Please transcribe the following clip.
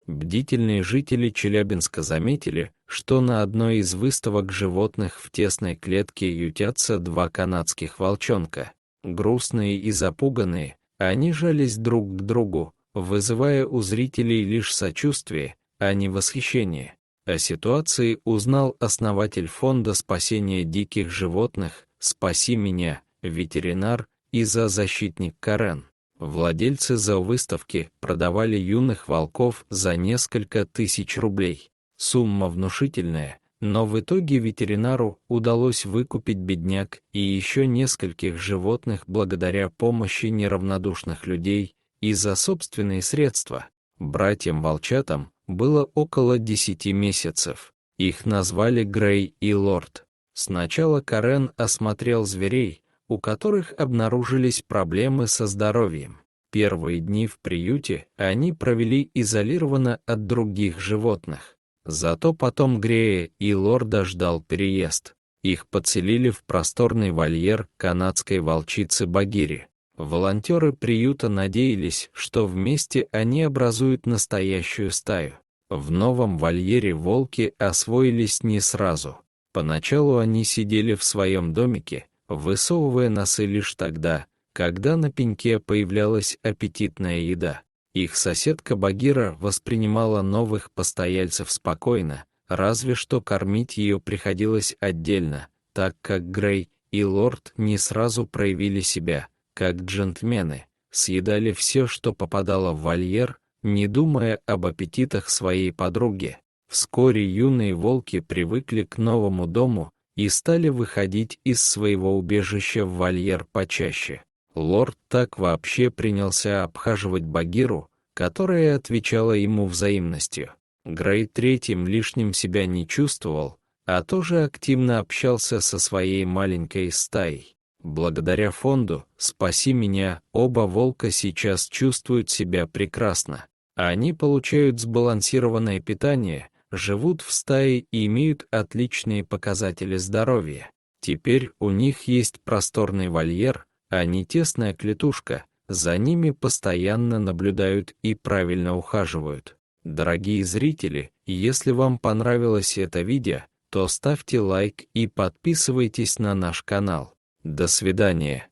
Бдительные жители Челябинска заметили, что на одной из выставок животных в тесной клетке ютятся два канадских волчонка. Грустные и запуганные, они жались друг к другу, вызывая у зрителей лишь сочувствие, а не восхищение. О ситуации узнал основатель фонда спасения диких животных «Спаси меня», ветеринар и зоозащитник Карен. Владельцы зоовыставки продавали юных волков за несколько тысяч рублей. Сумма внушительная, но в итоге ветеринару удалось выкупить бедняк и еще нескольких животных благодаря помощи неравнодушных людей и за собственные средства. Братьям-волчатам было около 10 месяцев. Их назвали Грей и Лорд. Сначала Карен осмотрел зверей, у которых обнаружились проблемы со здоровьем. Первые дни в приюте они провели изолированно от других животных. Зато потом Грея и Лорда ждал переезд. Их подселили в просторный вольер канадской волчицы Багири. Волонтеры приюта надеялись, что вместе они образуют настоящую стаю. В новом вольере волки освоились не сразу. Поначалу они сидели в своем домике, высовывая носы лишь тогда, когда на пеньке появлялась аппетитная еда. Их соседка Багира воспринимала новых постояльцев спокойно, разве что кормить ее приходилось отдельно, так как Грей и Лорд не сразу проявили себя, как джентльмены, съедали все, что попадало в вольер, не думая об аппетитах своей подруги. Вскоре юные волки привыкли к новому дому и стали выходить из своего убежища в вольер почаще. Лорд так вообще принялся обхаживать Багиру, которая отвечала ему взаимностью. Грей третьим лишним себя не чувствовал, а тоже активно общался со своей маленькой стаей. Благодаря фонду «Спаси меня» оба волка сейчас чувствуют себя прекрасно. Они получают сбалансированное питание, живут в стае и имеют отличные показатели здоровья. Теперь у них есть просторный вольер, а не тесная клетушка, за ними постоянно наблюдают и правильно ухаживают. Дорогие зрители, если вам понравилось это видео, то ставьте лайк и подписывайтесь на наш канал. До свидания.